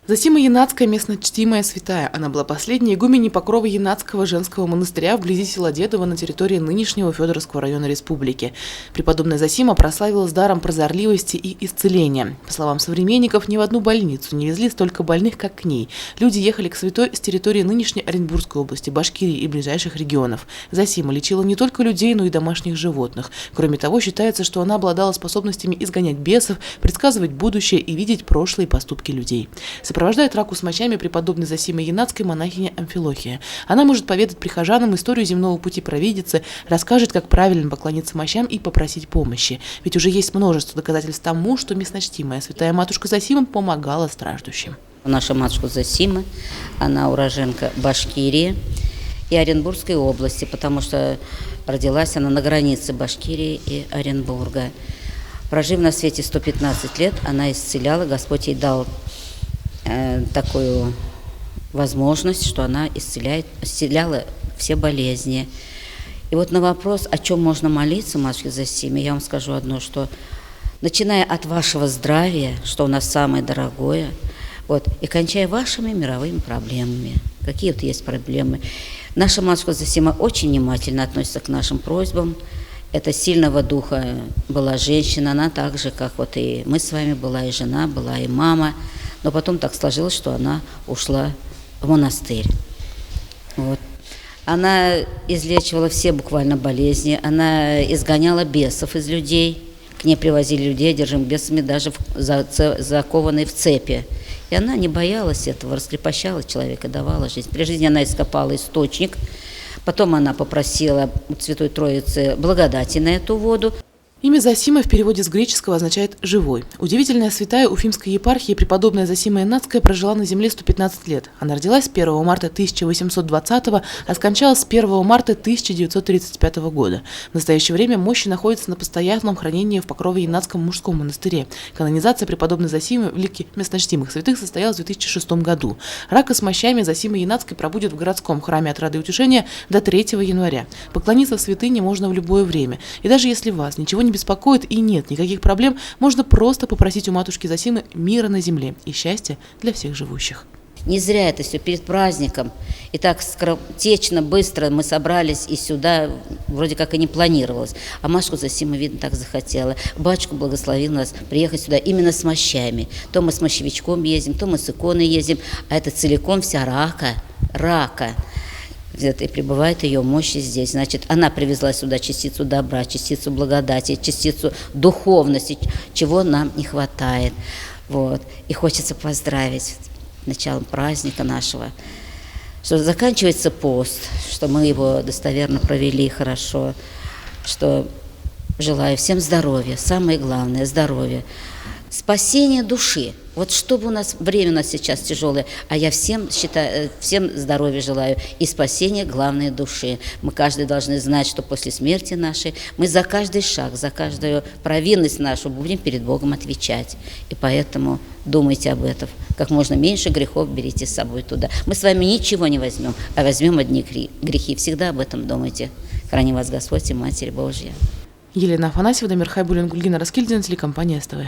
Зосима Янацкая – местно чтимая святая. Она была последней игуменей покрова Янацкого женского монастыря вблизи села Дедово на территории нынешнего Федоровского района республики. Преподобная Зосима прославилась даром прозорливости и исцеления. По словам современников, ни в одну больницу не везли столько больных, как к ней. Люди ехали к святой с территории нынешней Оренбургской области, Башкирии и ближайших регионов. Зосима лечила не только людей, но и домашних животных. Кроме того, считается, что она обладала способностями изгонять бесов, предсказывать будущее и видеть прошлые поступки людей. Сопровождает раку с мощами преподобной Зосимы Янацкой монахиня Амфилохия. Она может поведать прихожанам историю земного пути провидицы, расскажет, как правильно поклониться мощам и попросить помощи. Ведь уже есть множество доказательств тому, что местночтимая святая матушка Зосима помогала страждущим. Наша матушка Зосима, она уроженка Башкирии и Оренбургской области, потому что родилась она на границе Башкирии и Оренбурга. Прожив на свете 115 лет, она исцеляла, Господь ей дал такую возможность, что она исцеляла все болезни. И вот на вопрос, о чем можно молиться, матушке Зосиме, я вам скажу одно, что начиная от вашего здравия, что у нас самое дорогое, и кончая вашими мировыми проблемами. Какие вот есть проблемы? Наша матушка Зосима очень внимательно относится к нашим просьбам. Это сильного духа была женщина, она так же, как и мы с вами, была и жена, была и мама. Но потом так сложилось, что она ушла в монастырь. Она излечивала все буквально болезни, она изгоняла бесов из людей. К ней привозили людей, одержимых бесами, даже закованные в цепи. И она не боялась этого, раскрепощала человека, давала жизнь. При жизни она ископала источник, потом она попросила у Святой Троицы благодати на эту воду. Имя Зосима в переводе с греческого означает «живой». Удивительная святая Уфимской епархии преподобная Зосима Янацкая прожила на земле 115 лет. Она родилась 1 марта 1820, а скончалась 1 марта 1935 года. В настоящее время мощи находятся на постоянном хранении в Покрово-Янацком мужском монастыре. Канонизация преподобной Зосимы в лике местночтимых святых состоялась в 2006 году. Рака с мощами Зосимы Янацкой пробудет в городском храме Отрады и Утешения до 3 января. Поклониться в святыне можно в любое время. И даже если вас ничего не беспокоит и нет никаких проблем, можно просто попросить у матушки Зосимы мира на земле и счастья для всех живущих. Не зря это все перед праздником. И так скоротечно, быстро мы собрались и сюда, вроде как и не планировалось. А матушка Зосима, видно, так захотела. Батюшка благословил нас приехать сюда именно с мощами. То мы с мощевичком ездим, то мы с иконой ездим, а это целиком вся рака. И пребывает ее мощи здесь. Значит, она привезла сюда частицу добра, частицу благодати, частицу духовности, чего нам не хватает. И хочется поздравить с началом праздника нашего, что заканчивается пост, что мы его достоверно провели хорошо, что желаю всем здоровья, самое главное – здоровья, спасения души. Чтобы время у нас сейчас тяжелое, а я всем здоровья желаю и спасения главной души. Мы каждый должны знать, что после смерти нашей мы за каждый шаг, за каждую провинность нашу будем перед Богом отвечать. И поэтому думайте об этом. Как можно меньше грехов берите с собой туда. Мы с вами ничего не возьмем, а возьмем одни грехи. Всегда об этом думайте. Храни вас Господь и Матерь Божья. Елена Афанасьева, Дамир Хайбуллин, Гульгина Раскильдина, телекомпания СТВ.